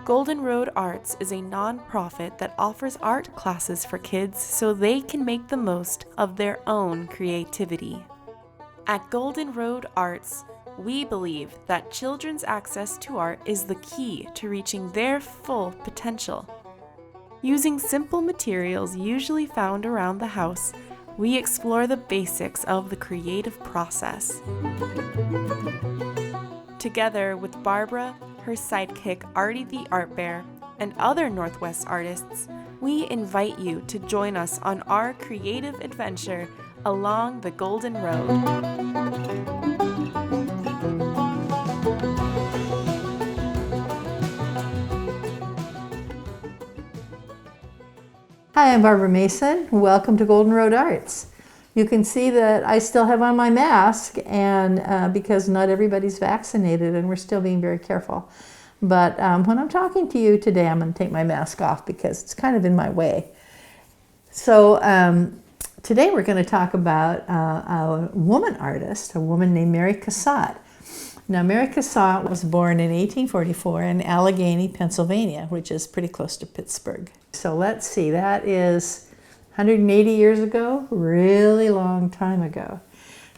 Golden Road Arts is a non-profit that offers art classes for kids so they can make the most of their own creativity. At Golden Road Arts, we believe that children's access to art is the key to reaching their full potential. Using simple materials usually found around the house, we explore the basics of the creative process. Together with Barbara, her sidekick Artie the Art Bear, and other Northwest artists, we invite you to join us on our creative adventure along the Golden Road. Hi, I'm Barbara Mason. Welcome to Golden Road Arts. You can see that I still have on my mask, and because not everybody's vaccinated and we're still being very careful. But when I'm talking to you today, I'm going to take my mask off because it's kind of in my way. So today we're going to talk about a woman artist, a woman named Mary Cassatt. Now, Mary Cassatt was born in 1844 in Allegheny, Pennsylvania, which is pretty close to Pittsburgh. So let's see, that is 180 years ago, really long time ago.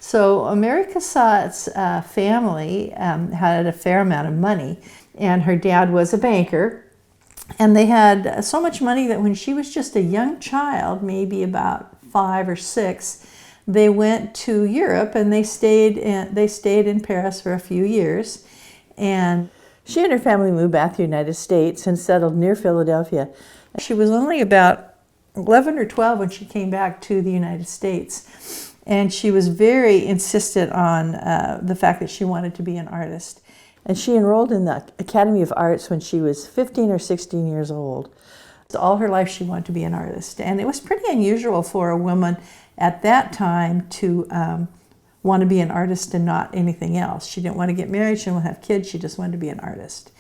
So Mary Cassatt's family had a fair amount of money, and her dad was a banker, and they had so much money that when she was just a young child, maybe about 5 or 6, they went to Europe and they stayed in Paris for a few years. And she and her family moved back to the United States and settled near Philadelphia. She was only about 11 or 12 when she came back to the United States. And she was very insistent on the fact that she wanted to be an artist. And she enrolled in the Academy of Arts when she was 15 or 16 years old. All her life she wanted to be an artist. And it was pretty unusual for a woman at that time to want to be an artist and not anything else. She didn't want to get married, she didn't want to have kids, she just wanted to be an artist.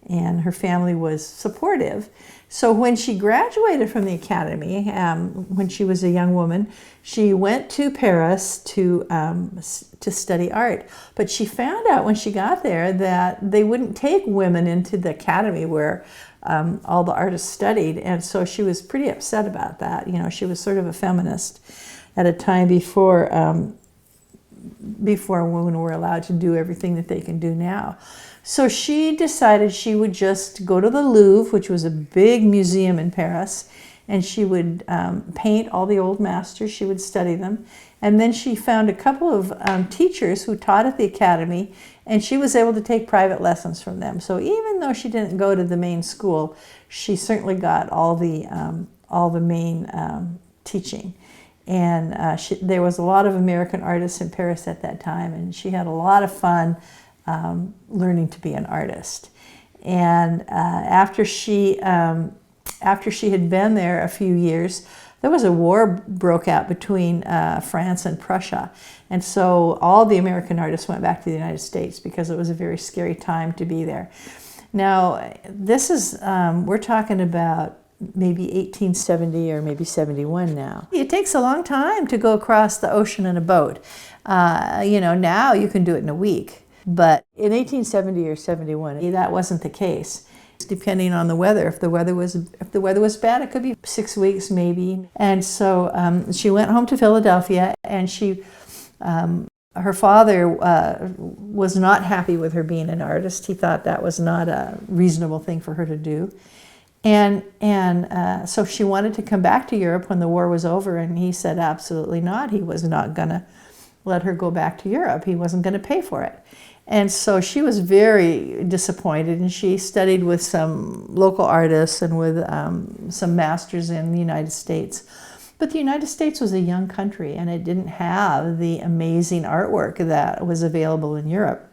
And her family was supportive. So when she graduated from the academy, when she was a young woman, she went to Paris to study art. But she found out when she got there that they wouldn't take women into the academy where all the artists studied. And so she was pretty upset about that. You know, she was sort of a feminist at a time before women were allowed to do everything that they can do now. So she decided she would just go to the Louvre, which was a big museum in Paris, and she would paint all the old masters, she would study them. And then she found a couple of teachers who taught at the academy, and she was able to take private lessons from them. So even though she didn't go to the main school, she certainly got all the main teaching. And there was a lot of American artists in Paris at that time, and she had a lot of fun learning to be an artist. And after she had been there a few years, there was a war broke out between France and Prussia. And so all the American artists went back to the United States because it was a very scary time to be there. Now, this is, we're talking about maybe 1870 or maybe 71 now. It takes a long time to go across the ocean in a boat. You know, now you can do it in a week. But in 1870 or 71, that wasn't the case. Depending on the weather, if the weather was bad, it could be 6 weeks maybe. And so she went home to Philadelphia, and her father was not happy with her being an artist. He thought that was not a reasonable thing for her to do. And so she wanted to come back to Europe when the war was over, and he said absolutely not. He was not going to let her go back to Europe. He wasn't going to pay for it. And so she was very disappointed, and she studied with some local artists and with some masters in the United States. But the United States was a young country, and it didn't have the amazing artwork that was available in Europe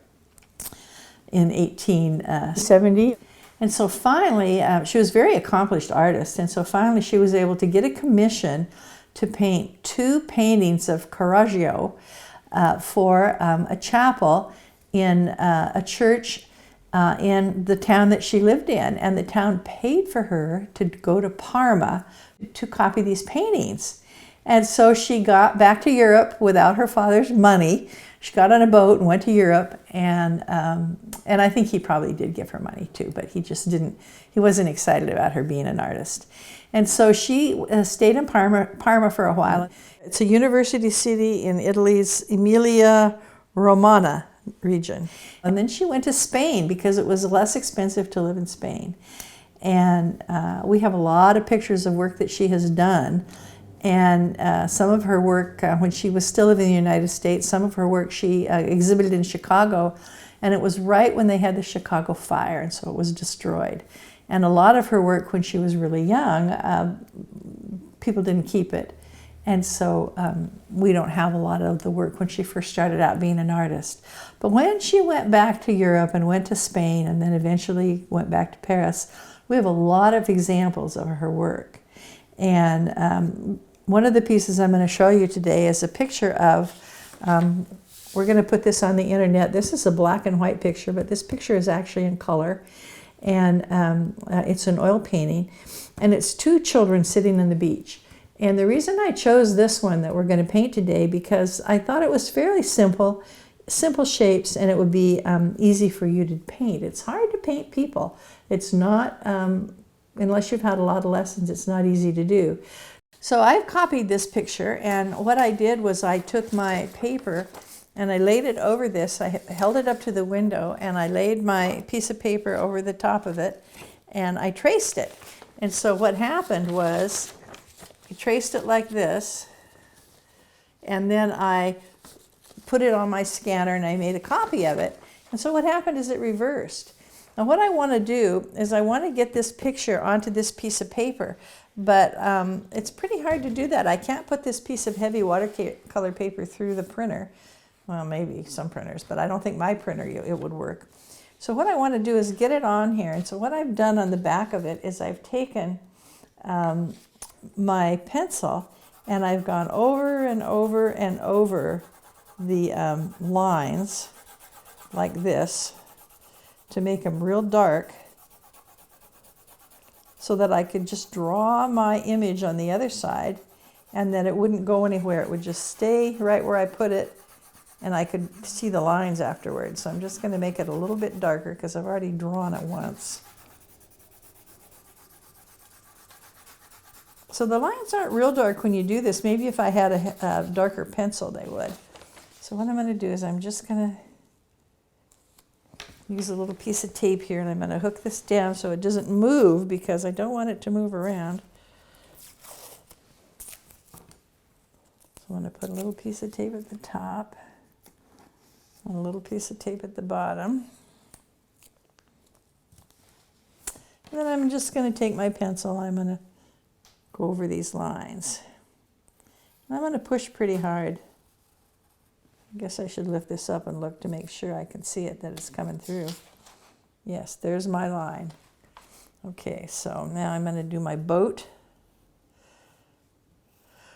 in 1870. And so finally, she was a very accomplished artist, and so finally she was able to get a commission to paint 2 paintings of Caravaggio for a chapel in a church in the town that she lived in. And the town paid for her to go to Parma to copy these paintings. And so she got back to Europe without her father's money She got on a boat and went to Europe, and I think he probably did give her money too, but he just didn't. He wasn't excited about her being an artist, and so she stayed in Parma for a while. It's a university city in Italy's Emilia-Romagna region, and then she went to Spain because it was less expensive to live in Spain, and we have a lot of pictures of work that she has done. And some of her work, when she was still living in the United States, some of her work she exhibited in Chicago, and it was right when they had the Chicago fire, and so it was destroyed. And a lot of her work when she was really young, people didn't keep it. And so we don't have a lot of the work when she first started out being an artist. But when she went back to Europe and went to Spain and then eventually went back to Paris, we have a lot of examples of her work. And one of the pieces I'm going to show you today is a picture of, we're going to put this on the internet. This is a black and white picture, but this picture is actually in color. And it's an oil painting. And it's two children sitting on the beach. And the reason I chose this one that we're going to paint today, because I thought it was fairly simple shapes, and it would be easy for you to paint. It's hard to paint people. It's not, unless you've had a lot of lessons, it's not easy to do. So I've copied this picture, and what I did was I took my paper and I laid it over this. I held it up to the window, and I laid my piece of paper over the top of it, and I traced it. And so what happened was I traced it like this, and then I put it on my scanner and I made a copy of it. And so what happened is it reversed. Now what I want to do is I want to get this picture onto this piece of paper, but it's pretty hard to do that. I can't put this piece of heavy watercolor paper through the printer. Well, maybe some printers, but I don't think my printer, it would work. So what I want to do is get it on here. And so what I've done on the back of it is I've taken my pencil and I've gone over and over and over the lines like this to make them real dark, so that I could just draw my image on the other side, and then it wouldn't go anywhere. It would just stay right where I put it, and I could see the lines afterwards. So I'm just going to make it a little bit darker because I've already drawn it once. So the lines aren't real dark when you do this. Maybe if I had a darker pencil, they would. So what I'm going to do is I'm just going to use a little piece of tape here, and I'm going to hook this down so it doesn't move, because I don't want it to move around. So I'm going to put a little piece of tape at the top and a little piece of tape at the bottom. And then I'm just going to take my pencil, I'm going to go over these lines. And I'm going to push pretty hard. I guess I should lift this up and look to make sure I can see it, that it's coming through. Yes, there's my line. Okay, so now I'm going to do my boat.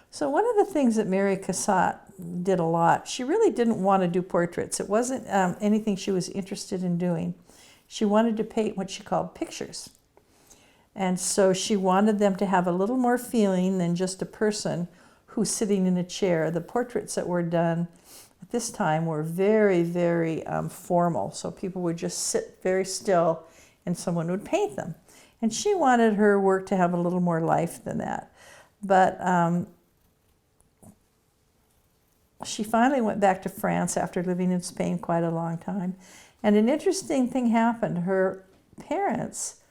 So one of the things that Mary Cassatt did a lot, she really didn't want to do portraits. It wasn't anything she was interested in doing. She wanted to paint what she called pictures. And so she wanted them to have a little more feeling than just a person who's sitting in a chair. The portraits that were done at this time were very, very formal. So people would just sit very still and someone would paint them. And she wanted her work to have a little more life than that. But she finally went back to France after living in Spain quite a long time. And an interesting thing happened. Her parents,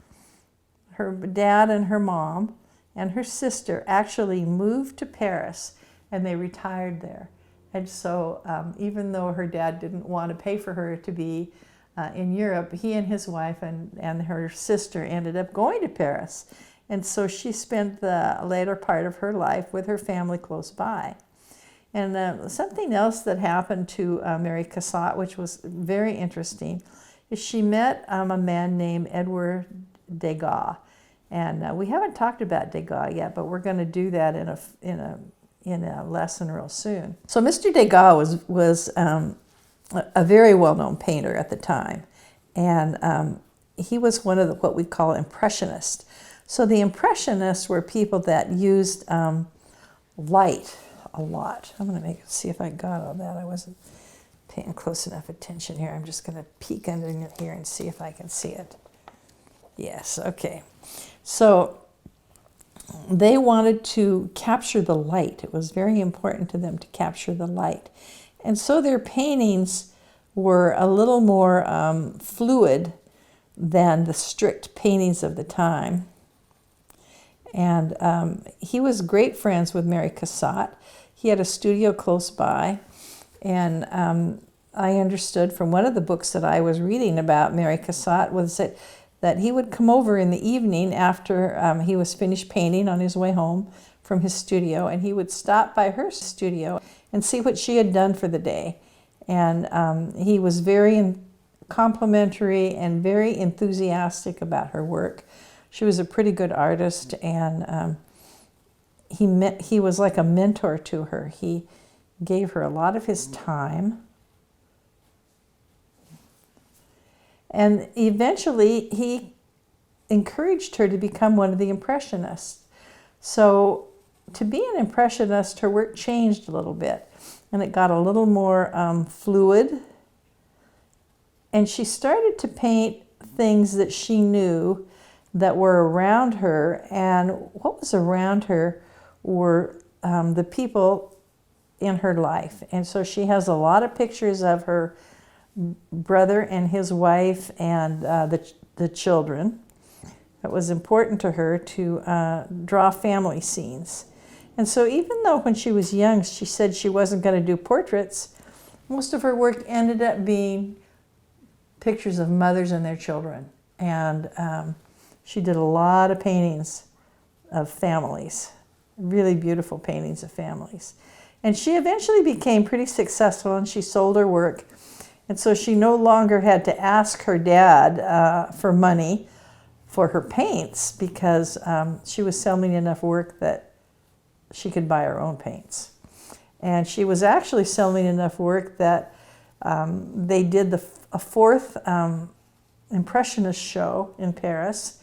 her dad and her mom and her sister, actually moved to Paris, and they retired there. And so even though her dad didn't want to pay for her to be in Europe, he and his wife and her sister ended up going to Paris. And so she spent the later part of her life with her family close by. And something else that happened to Mary Cassatt, which was very interesting, is she met a man named Edward Degas. And we haven't talked about Degas yet, but we're going to do that in a lesson real soon. So Mr. Degas was a very well-known painter at the time, and he was one of what we call Impressionists. So the Impressionists were people that used light a lot. I'm going to see if I got all that. I wasn't paying close enough attention here. I'm just going to peek under here and see if I can see it. Yes, okay. So they wanted to capture the light. It was very important to them to capture the light. And so their paintings were a little more fluid than the strict paintings of the time. And he was great friends with Mary Cassatt. He had a studio close by. And I understood from one of the books that I was reading about Mary Cassatt was that he would come over in the evening after he was finished painting on his way home from his studio, and he would stop by her studio and see what she had done for the day. And he was very complimentary and very enthusiastic about her work. She was a pretty good artist, and he was like a mentor to her. He gave her a lot of his time. And eventually, he encouraged her to become one of the Impressionists. So to be an Impressionist, her work changed a little bit, and it got a little more fluid. And she started to paint things that she knew that were around her, and what was around her were the people in her life. And so she has a lot of pictures of her brother and his wife and the children. It was important to her to draw family scenes. And so even though when she was young she said she wasn't going to do portraits, most of her work ended up being pictures of mothers and their children. And she did a lot of paintings of families, really beautiful paintings of families. And she eventually became pretty successful, and she sold her work. And so she no longer had to ask her dad for money for her paints, because she was selling enough work that she could buy her own paints. And she was actually selling enough work that they did a fourth Impressionist show in Paris.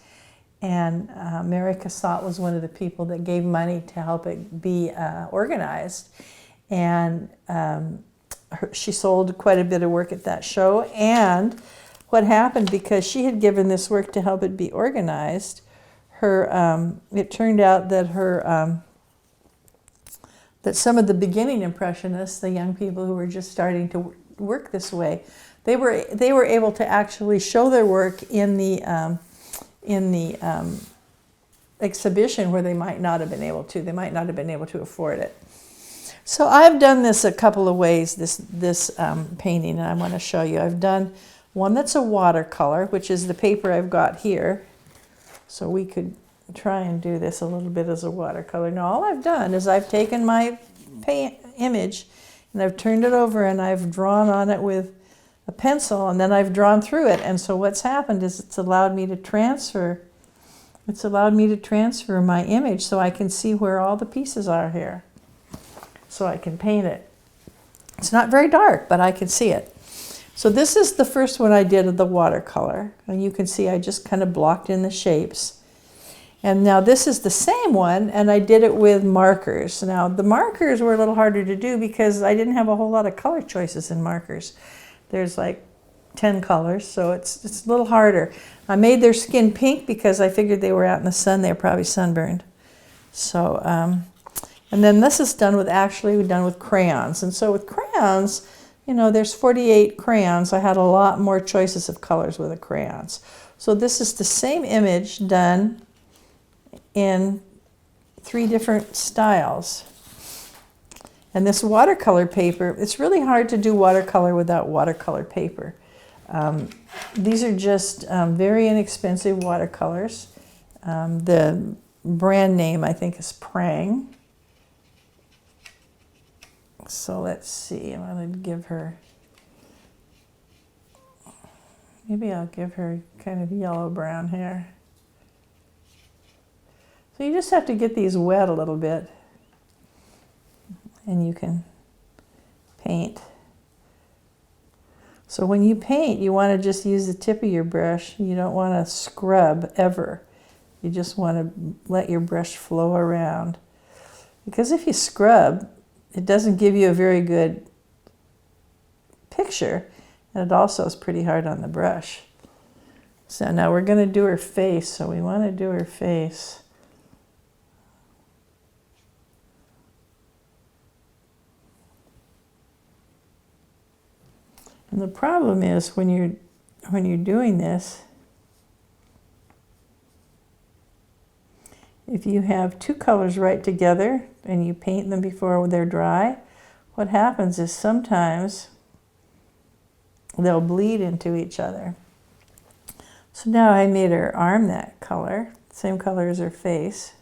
And Mary Cassatt was one of the people that gave money to help it be organized. And she sold quite a bit of work at that show. And what happened, because she had given this work to help it be organized, it turned out that that some of the beginning Impressionists, the young people who were just starting to work this way, they were able to actually show their work in the exhibition where they might not have been able to. They might not have been able to afford it. So I've done this a couple of ways, this painting, and I want to show you. I've done one that's a watercolor, which is the paper I've got here. So we could try and do this a little bit as a watercolor. Now all I've done is I've taken my image and I've turned it over and I've drawn on it with a pencil, and then I've drawn through it. And so what's happened is it's allowed me to transfer my image so I can see where all the pieces are here. So I can paint it. It's not very dark, but I can see it. So this is the first one I did of the watercolor. And you can see I just kind of blocked in the shapes. And now this is the same one, and I did it with markers. Now the markers were a little harder to do because I didn't have a whole lot of color choices in markers. There's like 10 colors, so it's a little harder. I made their skin pink because I figured they were out in the sun. They were probably sunburned. So, and then this is done with crayons. And so with crayons, you know, there's 48 crayons. I had a lot more choices of colors with the crayons. So this is the same image done in 3 different styles. And this watercolor paper, it's really hard to do watercolor without watercolor paper. These are just very inexpensive watercolors. The brand name, I think, is Prang. So let's see, I'm going to give her, maybe I'll give her kind of yellow-brown hair. So you just have to get these wet a little bit, and you can paint. So when you paint, you want to just use the tip of your brush. You don't want to scrub ever. You just want to let your brush flow around. Because if you scrub, it doesn't give you a very good picture, and it also is pretty hard on the brush. So now we're going to do her face, so we want to do her face. And the problem is when you're doing this, if you have two colors right together and you paint them before they're dry, what happens is sometimes they'll bleed into each other. So now I made her arm that color, same color as her face.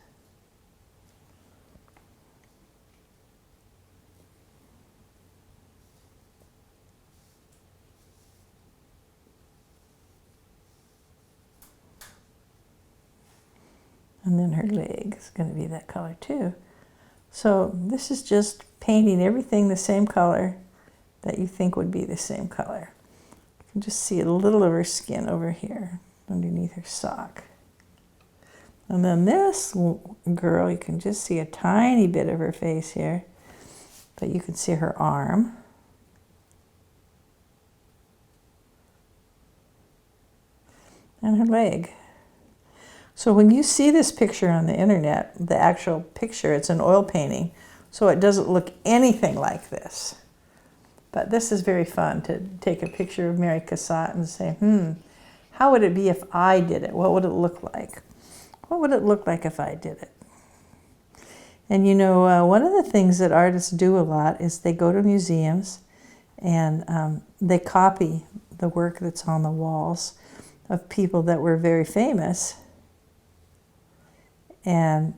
And then her leg is going to be that color too. So this is just painting everything the same color that you think would be the same color. You can just see a little of her skin over here underneath her sock. And then this girl, you can just see a tiny bit of her face here, but you can see her arm. And her leg. So when you see this picture on the internet, the actual picture, it's an oil painting, so it doesn't look anything like this. But this is very fun to take a picture of Mary Cassatt and say, how would it be if I did it? What would it look like? What would it look like if I did it? And you know, one of the things that artists do a lot is they go to museums and they copy the work that's on the walls of people that were very famous. And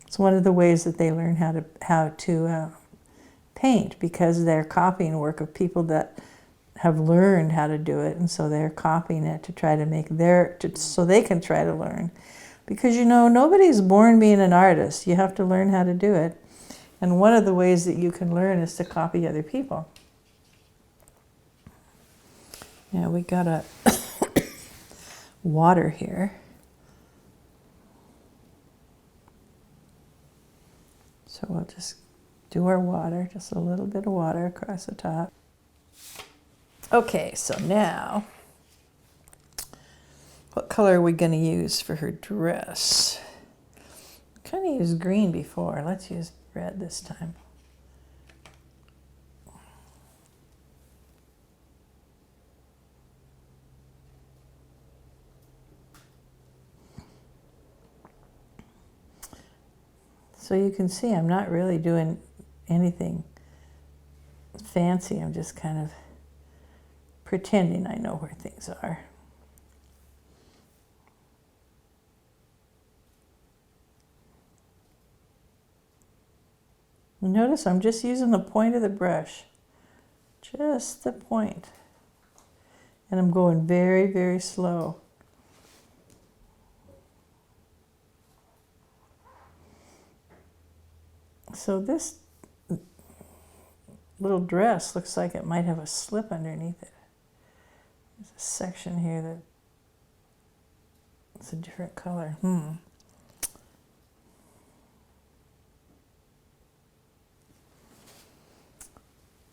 it's one of the ways that they learn how to paint, because they're copying work of people that have learned how to do it, and so they're copying it to try to make so they can try to learn. Because you know, nobody's born being an artist. You have to learn how to do it. And one of the ways that you can learn is to copy other people. Yeah, we got a water here. So we'll just do our water, just a little bit of water across the top. Okay, so now, what color are we going to use for her dress? I kind of used green before. Let's use red this time. So you can see I'm not really doing anything fancy. I'm just kind of pretending I know where things are. Notice I'm just using the point of the brush, just the point. And I'm going very, very slow. So this little dress looks like it might have a slip underneath it. There's a section here that it's a different color.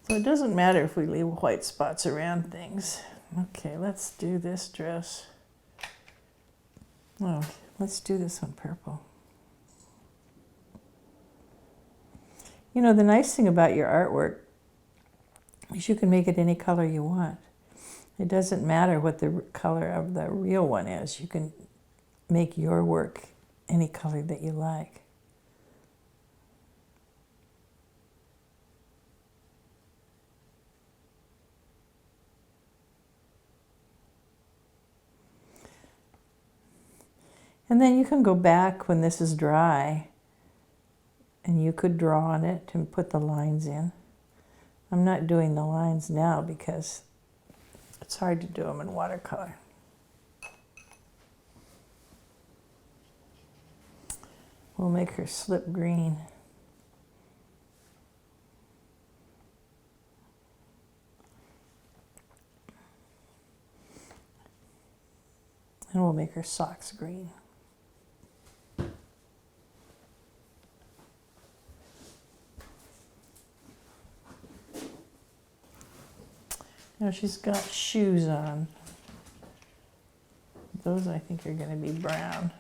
So it doesn't matter if we leave white spots around things. Okay, let's do this dress. Oh, let's do this one purple. You know, the nice thing about your artwork is you can make it any color you want. It doesn't matter what the color of the real one is. You can make your work any color that you like. And then you can go back when this is dry and you could draw on it and put the lines in. I'm not doing the lines now because it's hard to do them in watercolor. We'll make her slip green. And we'll make her socks green. Now she's got shoes on. Those I think are going to be brown.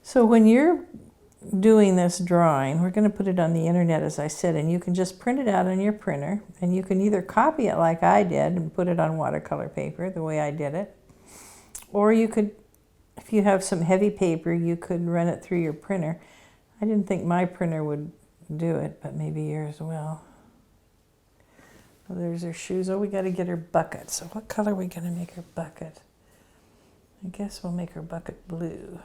So when you're doing this drawing, we're going to put it on the internet, as I said, and you can just print it out on your printer, and you can either copy it like I did and put it on watercolor paper the way I did it, or you could, if you have some heavy paper, you could run it through your printer. I didn't think my printer would do it, but maybe yours will. Oh, there's her shoes. Oh, we got to get her bucket. So what color are we going to make her bucket? I guess we'll make her bucket blue.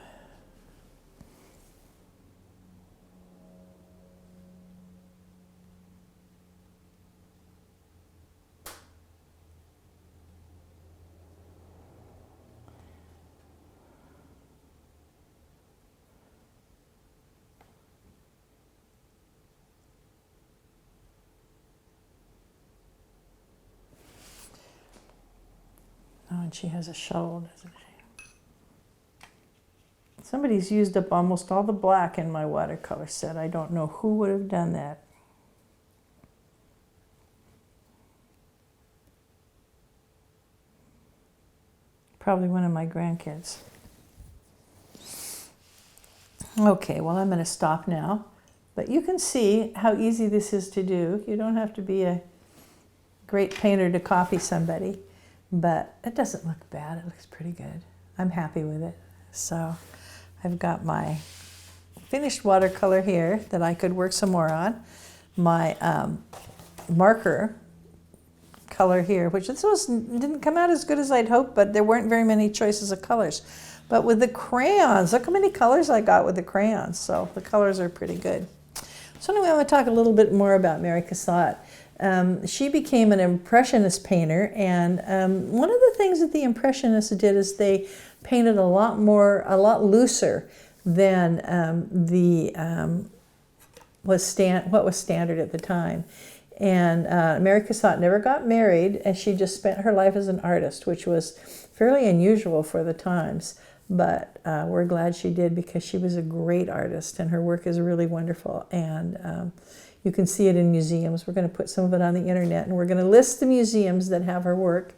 Oh, and she has a shovel, doesn't she? Somebody's used up almost all the black in my watercolor set. I don't know who would have done that. Probably one of my grandkids. Okay, well, I'm going to stop now. But you can see how easy this is to do. You don't have to be a great painter to copy somebody. But it doesn't look bad. It looks pretty good. I'm happy with it. So I've got my finished watercolor here that I could work some more on. My marker color here, which didn't come out as good as I'd hoped, but there weren't very many choices of colors. But with the crayons, look how many colors I got with the crayons. So the colors are pretty good. So anyway, I'm going to talk a little bit more about Mary Cassatt. She became an Impressionist painter, and one of the things that the Impressionists did is they painted a lot looser than what was standard at the time. And Mary Cassatt never got married, and she just spent her life as an artist, which was fairly unusual for the times. But we're glad she did, because she was a great artist, and her work is really wonderful. And you can see it in museums. We're going to put some of it on the internet, and we're going to list the museums that have her work.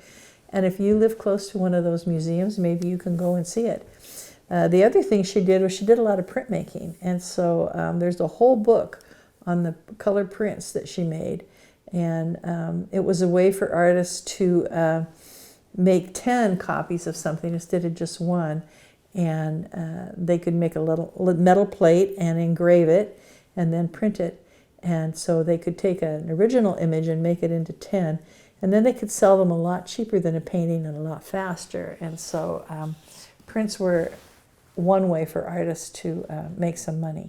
And if you live close to one of those museums, maybe you can go and see it. The other thing she did was she did a lot of printmaking. And so there's a whole book on the color prints that she made. And it was a way for artists to make 10 copies of something instead of just one. And they could make a little metal plate and engrave it and then print it. And so they could take an original image and make it into 10. And then they could sell them a lot cheaper than a painting and a lot faster. And so prints were one way for artists to make some money.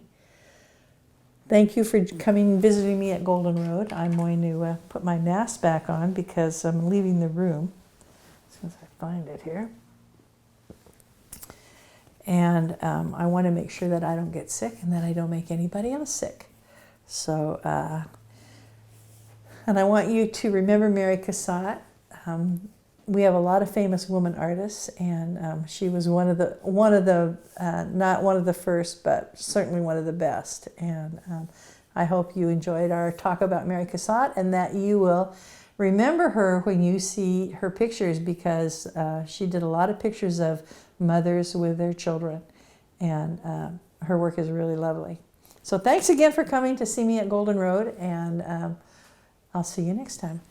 Thank you for coming and visiting me at Golden Road. I'm going to put my mask back on because I'm leaving the room as soon as I find it here. And I want to make sure that I don't get sick and that I don't make anybody else sick. So, and I want you to remember Mary Cassatt. We have a lot of famous woman artists, and she was not one of the first, but certainly one of the best. And I hope you enjoyed our talk about Mary Cassatt, and that you will remember her when you see her pictures, because she did a lot of pictures of mothers with their children, and her work is really lovely. So thanks again for coming to see me at Golden Road, and I'll see you next time.